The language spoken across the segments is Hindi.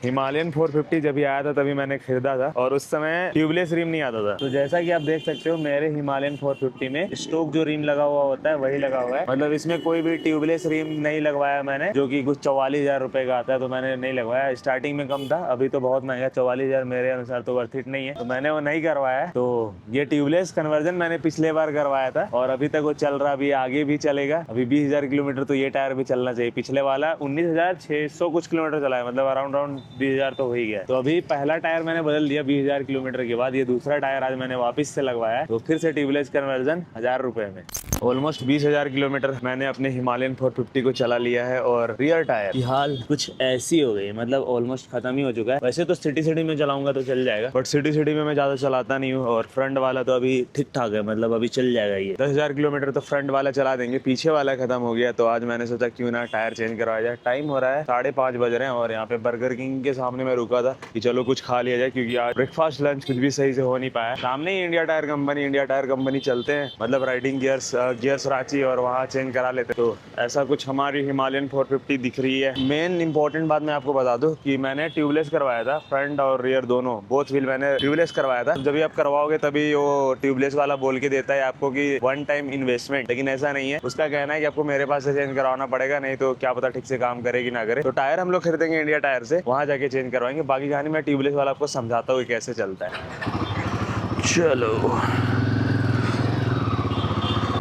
हिमालयन 450 जब भी आया था तभी मैंने खरीदा था और उस समय ट्यूबलेस रिम नहीं आता था। तो जैसा कि आप देख सकते हो मेरे हिमालयन 450 में स्टोक जो रिम लगा हुआ होता है वही लगा हुआ है, मतलब इसमें कोई भी ट्यूबलेस रिम नहीं लगवाया मैंने, जो कि कुछ 44,000 रुपए का आता है, तो मैंने नहीं लगवाया। स्टार्टिंग में कम था, अभी तो बहुत महंगा, 44,000 मेरे अनुसार तो वर्थ इट नहीं है, तो मैंने वो नहीं करवाया। तो ये ट्यूबलेस कन्वर्जन मैंने पिछले बार करवाया था और अभी तक वो चल रहा, अभी आगे भी चलेगा। अभी 20,000 किलोमीटर तो ये टायर भी चलना चाहिए। पिछले वाला 19,600 कुछ किलोमीटर चला है, मतलब अराउंड 20,000 तो हो ही गया। तो अभी पहला टायर मैंने बदल दिया 20,000 किलोमीटर के बाद, ये दूसरा टायर आज मैंने वापस से लगवाया, तो फिर से ट्यूबलेस कन्वर्जन 1,000 रुपए में। ऑलमोस्ट 20,000 किलोमीटर मैंने अपने हिमालयन 450 को चला लिया है और रियर टायर की हाल कुछ ऐसी हो गई, मतलब ऑलमोस्ट खत्म ही हो चुका है। वैसे तो सिटी में चलाऊंगा तो चल जाएगा, बट सिटी में मैं ज्यादा चलाता नहीं हूँ और फ्रंट वाला तो अभी ठीक ठाक है, मतलब अभी चल जाएगा। ये 10,000 किलोमीटर तो फ्रंट वाला चला देंगे, पीछे वाला खत्म हो गया। तो आज मैंने सोचा क्यों ना टायर चेंज करवाया जाए। टाइम हो रहा है 5:30 बज रहे हैं और यहाँ पे बर्गर किंग के सामने मैं रुका था कि चलो कुछ खा लिया जाए, क्योंकि आज ब्रेकफास्ट लंच कुछ भी सही से हो नहीं पाया। सामने ही इंडिया टायर कंपनी चलते हैं, मतलब राइडिंग गियर्स रांची और वहाँ चेंज करा लेते। तो ऐसा कुछ हमारी हिमालयन 450 दिख रही है। मेन इंपॉर्टेंट बात मैं आपको बता दूं कि मैंने ट्यूबलेस करवाया था, फ्रंट और रियर दोनों, बोथ व्हील मैंने ट्यूबलेस करवाया था। जब भी आप करवाओगे तभी वो ट्यूबलेस वाला बोल के देता है आपको कि वन टाइम इन्वेस्टमेंट, लेकिन ऐसा नहीं है। उसका कहना है कि आपको मेरे पास से चेंज करवाना पड़ेगा, नहीं तो क्या पता ठीक से काम करे कि ना करे। तो टायर हम लोग खरीदेंगे इंडिया टायर से, वहां जाके चेंज करवाएंगे। बाकी कहानी मैं ट्यूबलेस वाला आपको समझाता हूँ कैसे चलता है। चलो,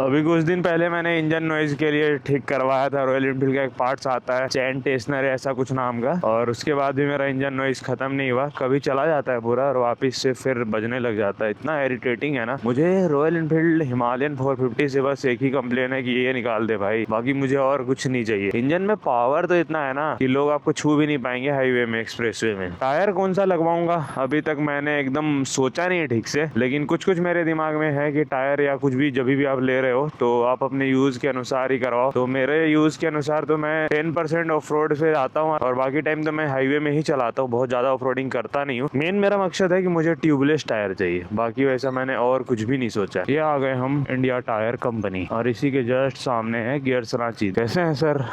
अभी कुछ दिन पहले मैंने इंजन नॉइज के लिए ठीक करवाया था। रॉयल एनफील्ड का एक पार्ट्स आता है, चैन टेस्नर है ऐसा कुछ नाम का, और उसके बाद भी मेरा इंजन नॉइज खत्म नहीं हुआ। कभी चला जाता है पूरा और वापस से फिर बजने लग जाता है। इतना इरिटेटिंग है ना। मुझे रॉयल एनफील्ड हिमालयन 450 से बस एक ही कंप्लेन है कि ये निकाल दे भाई, बाकी मुझे और कुछ नहीं चाहिए। इंजन में पावर तो इतना है ना कि लोग आपको छू भी नहीं पाएंगे हाईवे में, एक्सप्रेसवे में। टायर कौन सा लगवाऊंगा अभी तक मैंने एकदम सोचा नहीं है ठीक से, लेकिन कुछ मेरे दिमाग में है कि टायर या कुछ भी जब भी आप ले रहे हो तो आप अपने यूज के अनुसार ही करवाओ। तो मेरे यूज के अनुसार तो मैं 10% ऑफ रोड से आता हूँ और बाकी टाइम तो मैं हाईवे में ही चलाता हूँ, बहुत ज्यादा ऑफ रोडिंग करता नहीं हूँ। मेन मेरा मकसद है कि मुझे ट्यूबलेस टायर चाहिए, बाकी वैसा मैंने और कुछ भी नहीं सोचा। ये आ गए हम इंडिया टायर कंपनी और इसी के जस्ट सामने है गियर्स रांची। कैसे हैं सर?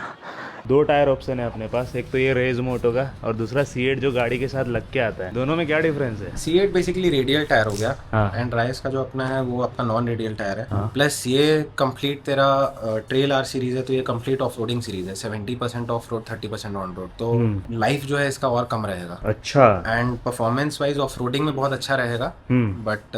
2 टायर ऑप्शन है अपने पास, एक तो ये रेज मोटो का और दूसरा C8 जो गाड़ी के साथ लग के आता है। दोनों में क्या डिफरेंस है? C8 बेसिकली रेडियल टायर हो गया। हाँ। एंड राइस का जो अपना है वो अपना नॉन रेडियल टायर है। हाँ। प्लस ये कंप्लीट तेरा ट्रेल आर सीरीज है, तो ये कंप्लीट ऑफ रोडिंग सीरीज है। 70% ऑफ रोड, 30% ऑन रोड, तो लाइफ जो है इसका और कम रहेगा। अच्छा। And performance wise off roading में बहुत अच्छा रहेगा। बट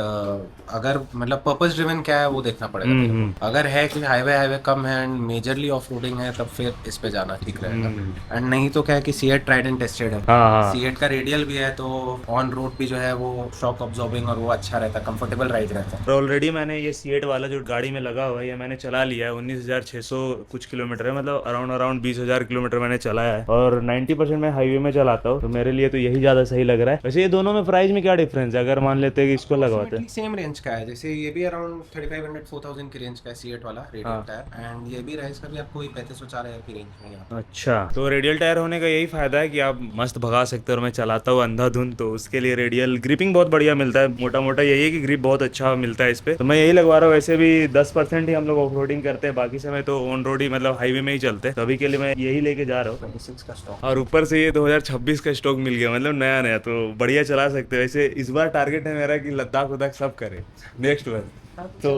अगर मतलब पर्पस ड्रिवन क्या है वो देखना पड़ेगा तेरे को। अगर है कि हाईवे कम है एंड मेजरली ऑफ रोडिंग है, तब फिर इस पे जाना ठीक रहेगा। एंड नहीं तो क्या है कि C8 ट्राइड एंड टेस्टेड है। C8 का रेडियल भी है, तो ऑन रोड भी जो है वो शॉक ऑब्जॉर्बिंग और वो अच्छा रहता है, कंफर्टेबल राइड रहता है। ऑलरेडी मैंने ये C8 वाला जो गाड़ी में लगा हुआ है ये मैंने चला लिया है। 19,600 कुछ किलोमीटर है, मतलब अराउंड 20,000 किलोमीटर मैंने चलाया है और 90% मैं हाईवे में चलाता हूँ, तो मेरे लिए तो यही ज्यादा सही लग रहा है। वैसे ये दोनों में प्राइस में क्या डिफरेंस है अगर मान लेते हैं कि इसको लगवाते हैं? सेम रेंज का है, जैसे ये भी अराउंड 3500-4000 की रेंज का है C8 वाला रेडियल टायर। एंड ये भी राइस का भी आपको 3500-4000 की रेंज में यहाँ। अच्छा, तो रेडियल टायर होने का यही फायदा है कि आप मस्त भगा सकते हो। और मैं चलाता हूँ अंधाधुंध, तो उसके लिए रेडियल ग्रिपिंग बहुत बढ़िया मिलता है। मोटा मोटा यही है कि ग्रिप बहुत अच्छा मिलता है इस पे, तो मैं यही लगवा रहा हूँ। वैसे भी 10% ही हम लोग ऑफ रोडिंग करते हैं, बाकी समय तो ऑन रोड ही, मतलब हाईवे में ही चलते हैं। तो अभी के लिए मैं यही लेके जा रहा हूँ 26 का स्टॉक। और ऊपर से ये 2026 का स्टॉक मिल गया, मतलब नया, तो बढ़िया चला सकते हैं। वैसे इस बार टारगेट है मेरा कि लद्दाख सब करे नेक्स्ट बार। तो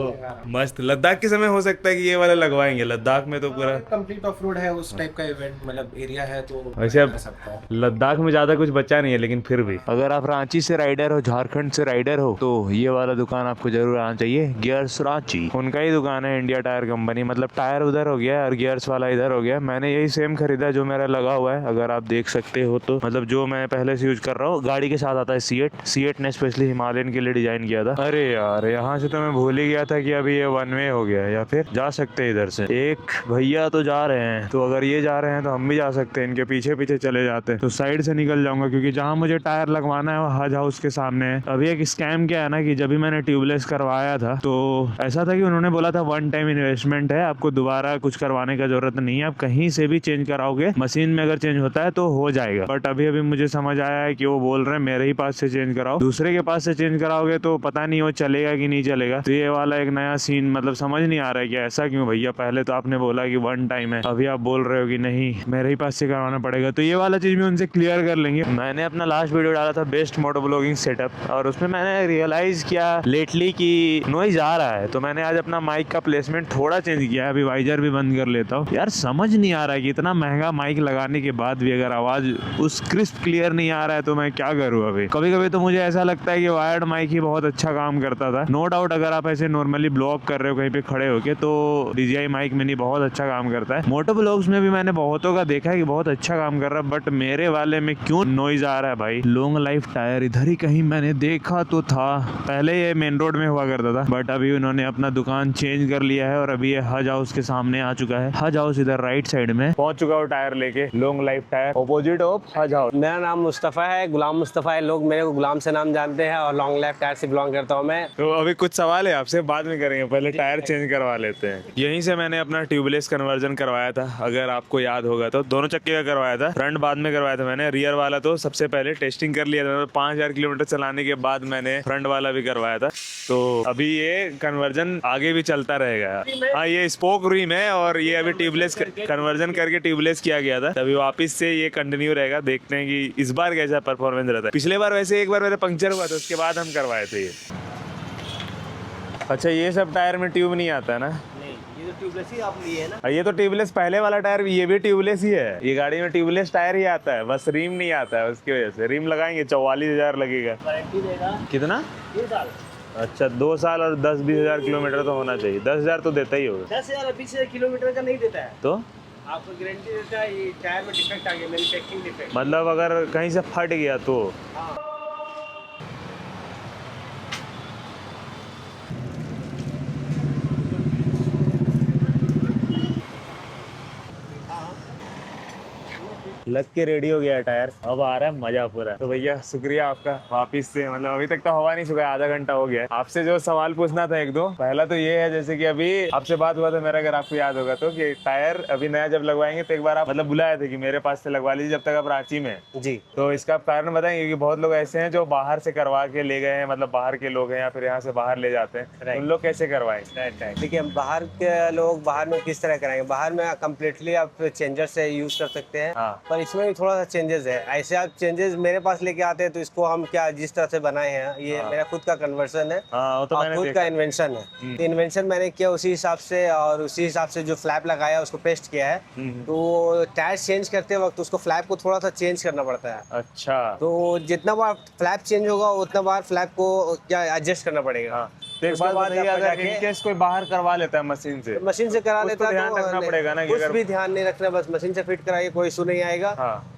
मस्त लद्दाख के समय हो सकता है कि ये वाला लगवाएंगे। लद्दाख में तो पूरा कंप्लीट ऑफ रोड है, उस टाइप का इवेंट मतलब एरिया है, तो वैसे अब कर सकता है। लद्दाख में ज्यादा कुछ बचा नहीं है, लेकिन फिर भी अगर आप रांची से राइडर हो, झारखंड से राइडर हो, तो ये वाला दुकान आपको जरूर आना चाहिए। गियर्स रांची, उनका ही दुकान है, इंडिया टायर कंपनी। मतलब टायर उधर हो गया और गियर्स वाला इधर हो गया। मैंने यही सेम खरीदा जो मेरा लगा हुआ है, अगर आप देख सकते हो तो, मतलब जो मैं पहले से यूज कर रहा हूँ। गाड़ी के साथ आता है C8 ने स्पेशली हिमालयन के लिए डिजाइन किया था। अरे यार, यहाँ से तो मैं भूल ही गया था कि अभी ये वन वे हो गया है, या फिर जा सकते हैं इधर से। एक भैया तो जा रहे हैं, तो अगर ये जा रहे हैं तो हम भी जा सकते हैं, इनके पीछे पीछे चले जाते हैं। तो साइड से निकल जाऊंगा, क्योंकि जहाँ मुझे टायर लगवाना है वो हज हाउस के सामने है। अभी एक स्कैम क्या है ना कि जब भी मैंने ट्यूबलेस करवाया था तो ऐसा था कि उन्होंने बोला था वन टाइम इन्वेस्टमेंट है, आपको दोबारा कुछ करवाने का जरूरत नहीं है, आप कहीं से भी चेंज कराओगे, मशीन में अगर चेंज होता है तो हो जाएगा। बट अभी मुझे समझ आया है कि वो बोल रहे हैं मेरे ही पास से चेंज कराओ। दूसरे के पास से चेंज कराओगे तो पता नहीं वो चलेगा कि नहीं चलेगा। तो ये ये वाला एक नया सीन मतलब समझ नहीं आ रहा है कि ऐसा क्यों भैया, पहले तो आपने बोला कि 1 टाइम है, अभी आप बोल रहे हो कि नहीं मेरे ही पास से करवाना पड़ेगा। तो ये वाला चीज भी उनसे क्लियर कर लेंगे। मैंने अपना लास्ट वीडियो डाला था बेस्ट मोटो ब्लॉगिंग सेटअप, और उसमें मैंने रियलाइज किया लेटली कि नॉइज आ रहा है, तो मैंने आज अपना माइक का प्लेसमेंट थोड़ा चेंज किया है। अभी वाइजर भी बंद कर लेता हूँ यार, समझ नहीं आ रहा है कि इतना महंगा माइक लगाने के बाद भी अगर आवाज उस क्रिस्प क्लियर नहीं आ रहा है तो मैं क्या करूँ। अभी कभी कभी तो मुझे ऐसा लगता है कि वायर्ड माइक ही बहुत अच्छा काम करता था। नो डाउट अगर आप ऐसे नॉर्मली ब्लॉग कर रहे हो कहीं पे खड़े होके तो DJI माइक मिनी बहुत अच्छा काम करता है। मोटो ब्लॉग्स में भी मैंने बहुतों का देखा है कि बहुत अच्छा काम कर रहा है, बट मेरे वाले में क्यों नॉइज आ रहा है भाई। लॉन्ग लाइफ टायर इधर ही कहीं मैंने देखा तो था, पहले ये मेन रोड में हुआ करता था, बट अभी उन्होंने अपना दुकान चेंज कर लिया है और अभी ये हज हाउस के सामने आ चुका है। हज हाउस इधर राइट साइड में पहुंच चुका हूँ टायर लेके, long life tyre opposite of हज हाउस। मेरा नाम मुस्तफ़ा है, गुलाम मुस्तफ़ा है, लोग मेरे को गुलाम से नाम जानते हैं और लॉन्ग लाइफ टायर से बिलोंग करता हूँ मैं। तो अभी कुछ सवाल है आपसे, बाद में करेंगे, पहले टायर चेंज करवा लेते हैं। यहीं से मैंने अपना ट्यूबलेस कन्वर्जन करवाया था, अगर आपको याद होगा तो दोनों चक्के का करवाया था, फ्रंट बाद में करवाया था मैंने। रियर वाला तो सबसे पहले टेस्टिंग कर लिया था, 5000 किलोमीटर चलाने के बाद मैंने फ्रंट वाला भी करवाया था। तो अभी ये कन्वर्जन आगे भी चलता रहेगा। हाँ ये स्पोक रिम है और ये अभी ट्यूबलेस कन्वर्जन करके ट्यूबलेस किया गया था, तभी वापस से ये कंटिन्यू रहेगा। देखते हैं कि इस बार कैसा परफॉर्मेंस रहता है। पिछले बार वैसे एक बार मेरा पंक्चर हुआ था, उसके बाद हम करवाए थे ये। अच्छा ये सब टायर में ट्यूब नहीं आता है ना? नहीं, ये तो ट्यूबलेस ही आप लिए है ना। ये तो ट्यूबलेस पहले वाला टायर भी, ये भी ट्यूबलेस ही है। ये गाड़ी में ट्यूबलेस टायर ही आता है, बस रिम नहीं आता है, उसकी वजह से। रिम लगाएंगे 44,000 लगेगा। वारंटी देगा कितना? 2 साल। अच्छा 2 साल और 10-20 हजार किलोमीटर तो होना चाहिए। 10,000 तो देता ही होगा। 10,000 और 20,000 किलोमीटर का नहीं देता है, तो आपको गारंटी देता है ये टायर में डिफेक्ट आ गया, मैन्युफैक्चरिंग डिफेक्ट। मतलब अगर कहीं से फट गया तो? हाँ। लग के रेडी हो गया टायर, अब आ रहा है मजा पूरा। तो भैया शुक्रिया आपका वापिस से, मतलब अभी तक तो हवा नहीं सुखा, आधा घंटा हो गया है। आपसे जो सवाल पूछना था एक दो, पहला तो ये है जैसे कि अभी आपसे बात हुआ था मेरा, अगर आपको याद होगा तो, कि टायर अभी नया जब लगवाएंगे तो एक बार आप मतलब बुलाए थे कि मेरे पास से लगवा लीजिए जब तक आप रांची में। जी। तो इसका कारण बताएंगे कि बहुत लोग ऐसे हैं जो बाहर से करवा के ले गए हैं, मतलब बाहर के लोग हैं या फिर यहाँ से बाहर ले जाते हैं, उन लोग कैसे करवाएं? देखिए बाहर के लोग बाहर में किस तरह कराएंगे, बाहर में कम्प्लीटली आप चेंजर से यूज कर सकते हैं। हाँ। पर इसमें भी थोड़ा सा चेंजेस है। ऐसे आप चेंजेस मेरे पास लेके आते हैं तो इसको हम क्या जिस तरह से बनाए हैं, ये मेरा खुद का कन्वर्जन है। हाँ, वो तो और मैंने खुद देखा। का इन्वेंशन है। तो इन्वेंशन मैंने किया उसी हिसाब से, और उसी हिसाब से जो फ्लैप लगाया उसको पेस्ट किया है। तो टायर चेंज करते वक्त उसको फ्लैप को थोड़ा सा चेंज करना पड़ता है। अच्छा। तो जितना बार फ्लैप चेंज होगा उतना बार फ्लैप को क्या एडजस्ट करना पड़ेगा। हाँ। तो एक उसके बात बाद बताइए, आपका अगर जाके- इन केस कोई बाहर करवा लेता है मशीन से, मशीन से करा उसको लेता है ध्यान रखना पड़ेगा ना कि कुछ अगर- भी ध्यान नहीं रखना, बस मशीन से फिट कराइए, कोई इशू नहीं आएगा।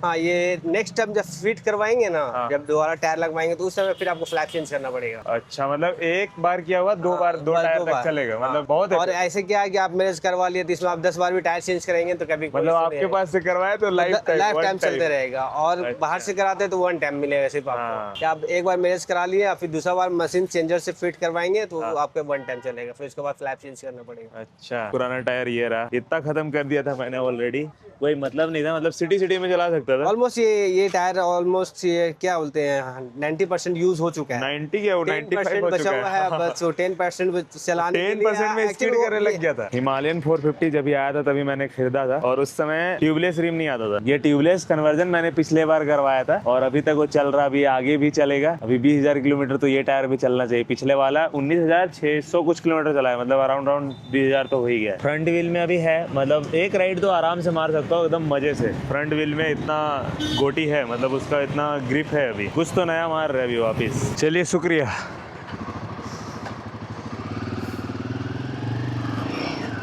हाँ ये नेक्स्ट टाइम जब फिट करवाएंगे ना, जब दोबारा टायर लगवाएंगे तो उस समय फिर आपको फ्लैप चेंज करना पड़ेगा। अच्छा मतलब एक बार किया हुआ दो बार, दो टायर तक चलेगा, मतलब बहुत और है। ऐसे क्या है कि आप मेरे से करवा लिए तो इसमें आप 10 बार भी टायर चेंज करेंगे तो कभी मतलब आपके पास से करवाए तो लाइफ टाइम चलते रहेगा। और बाहर से कराते तो 1 टाइम मिलेगा सिर्फ हाँ। आपको। क्या आप एक बार मेरे से करा लिए, फिर दूसरा बार मशीन चेंजर से फिट करवाएंगे तो आपको 1 टाइम चलेगा, फिर उसके बाद फ्लैप चेंज करना पड़ेगा। अच्छा पुराना टायर ये रहा, इतना खत्म कर दिया था मैंने ऑलरेडी, कोई मतलब नहीं था, मतलब सिटी में चला सकता था। ऑलमोस्ट ये टायर ऑलमोस्ट ये क्या बोलते हैं 90% यूज हो चुका है। 90 क्या वो 95 हो बचा चुका हुआ है। है, बस वो 10% चलाने के लिए 10% में स्किड करने लग गया था। हिमालयन 450 जब ये आया था तभी मैंने खरीदा था, और उस समय ट्यूबलेस रिम नहीं आता था। ये ट्यूबलेस कन्वर्जन मैंने पिछले बार करवाया था और अभी तक वो चल रहा, अभी आगे भी चलेगा। अभी 20,000 किलोमीटर तो ये टायर भी चलना चाहिए। पिछले वाला 19,600 कुछ किलोमीटर चला है, मतलब अराउंड 20,000 तो हो ही गया। फ्रंट व्हील में अभी है, मतलब एक राइड तो आराम से मार सकता हूँ एकदम मजे से। फ्रंट व्हील में इतना गोटी है, मतलब उसका इतना ग्रिप है, अभी कुछ तो नया मार रहा है अभी वापिस। चलिए शुक्रिया।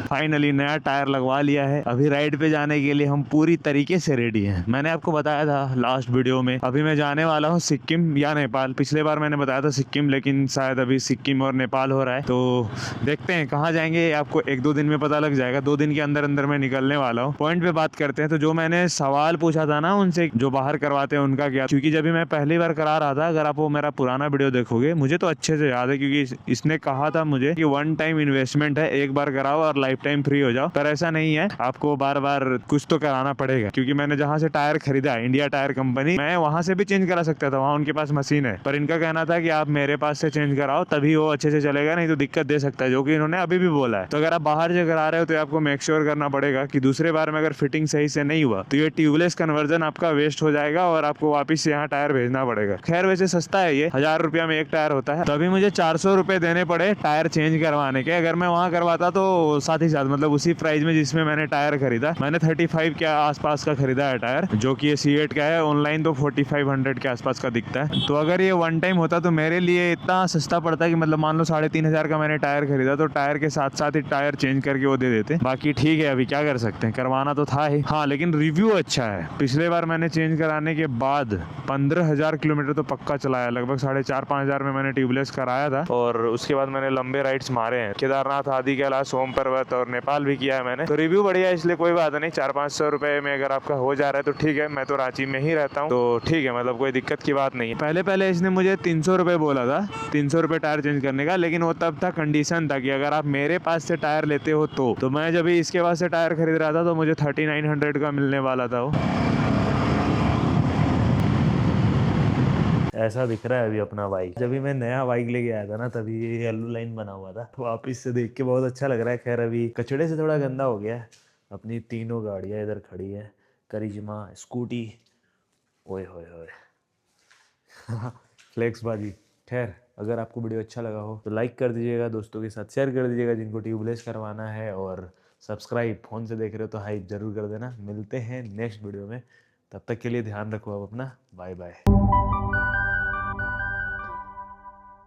फाइनली नया टायर लगवा लिया है। अभी राइड पे जाने के लिए हम पूरी तरीके से रेडी हैं। मैंने आपको बताया था लास्ट वीडियो में, अभी मैं जाने वाला हूँ सिक्किम या नेपाल। पिछले बार मैंने बताया था सिक्किम, लेकिन शायद अभी सिक्किम और नेपाल हो रहा है, तो देखते हैं कहाँ जाएंगे। आपको 1-2 दिन में पता लग जाएगा। 2 दिन के अंदर अंदर मैं निकलने वाला हूँ। पॉइंट पे बात करते हैं। तो जो मैंने सवाल पूछा था ना उनसे, जो बाहर करवाते हैं उनका क्या, क्योंकि जब भी मैं पहली बार करा रहा था, अगर आप वो मेरा पुराना वीडियो देखोगे, मुझे तो अच्छे से याद है क्योंकि इसने कहा था मुझे कि 1 टाइम इन्वेस्टमेंट है, एक बार कराओ और लाइफ टाइम फ्री हो जाओ, पर ऐसा नहीं है, आपको बार बार कुछ तो कराना पड़ेगा। क्योंकि मैंने जहाँ से टायर खरीदा, इंडिया टायर कंपनी, मैं वहाँ से भी चेंज करा सकता था, वहाँ उनके पास मशीन है, पर इनका कहना था कि आप मेरे पास से चेंज कराओ तभी वो अच्छे से चलेगा, नहीं तो दिक्कत दे सकता है, जो कि इन्होंने अभी भी बोला है। तो अगर आप बाहर से करा रहे हो तो आपको मेक श्योर करना पड़ेगा कि दूसरे बार में अगर फिटिंग सही से नहीं हुआ तो ये ट्यूबलेस कन्वर्जन आपका वेस्ट हो जाएगा और आपको वापस से यहाँ टायर भेजना पड़ेगा। खैर वैसे सस्ता है ये, 1000 रुपया में एक टायर होता है, तभी मुझे 400 रुपए देने पड़े टायर चेंज करवाने के। अगर मैं वहाँ करवाता तो साथ ही साथ मतलब उसी प्राइस में जिसमें मैंने टायर खरीदा, मैंने 35 के आसपास का खरीदा है टायर, जो कि ये C8 का है, ऑनलाइन तो 4500 के आसपास का दिखता है। तो अगर ये वन टाइम होता तो मेरे लिए इतना सस्ता पड़ता कि मतलब मान लो 3500 का मैंने टायर खरीदा तो टायर के साथ साथ ही टायर चेंज करके वो दे देते। बाकी ठीक है, अभी क्या कर सकते हैं, करवाना तो था ही। हाँ लेकिन रिव्यू अच्छा है। पिछले बार मैंने चेंज कराने के बाद 15,000 किलोमीटर तो पक्का चलाया, लगभग 4,500-5,000 में मैंने ट्यूबलेस कराया था, और उसके बाद मैंने लंबे राइड्स मारे हैं, केदारनाथ, आदि कैलाश, सोम पर्वत और नेपाल भी किया है मैंने। तो रिव्यू बढ़िया है, इसलिए कोई बात नहीं। 400-500 रुपए में अगर आपका हो जा रहा है तो ठीक है। मैं तो रांची में ही रहता हूँ तो ठीक है, मतलब कोई दिक्कत की बात नहीं है। पहले इसने मुझे 300 रुपए बोला था, 300 रुपए टायर चेंज करने का, लेकिन वो तब था कंडीशन था कि अगर आप मेरे पास से टायर लेते हो तो मैं जब इसके पास से टायर खरीद रहा था तो मुझे 3900 का मिलने वाला था वो। ऐसा दिख रहा है अभी अपना बाइक। जब भी मैं नया बाइक लेके आया था ना तभी ये येलो लाइन बना हुआ था, वापिस से देख के बहुत अच्छा लग रहा है। खैर अभी कचड़े से थोड़ा गंदा हो गया है। अपनी तीनों गाड़ियाँ इधर खड़ी है, करिश्मा, स्कूटी, ओए होए होए फ्लेक्स बाजी। खैर अगर आपको वीडियो अच्छा लगा हो तो लाइक कर दीजिएगा, दोस्तों के साथ शेयर कर दीजिएगा जिनको ट्यूबलेस करवाना है, और सब्सक्राइब फ़ोन से देख रहे हो तो हाइप ज़रूर कर देना। मिलते हैं नेक्स्ट वीडियो में, तब तक के लिए ध्यान रखो आप अपना, बाय बाय।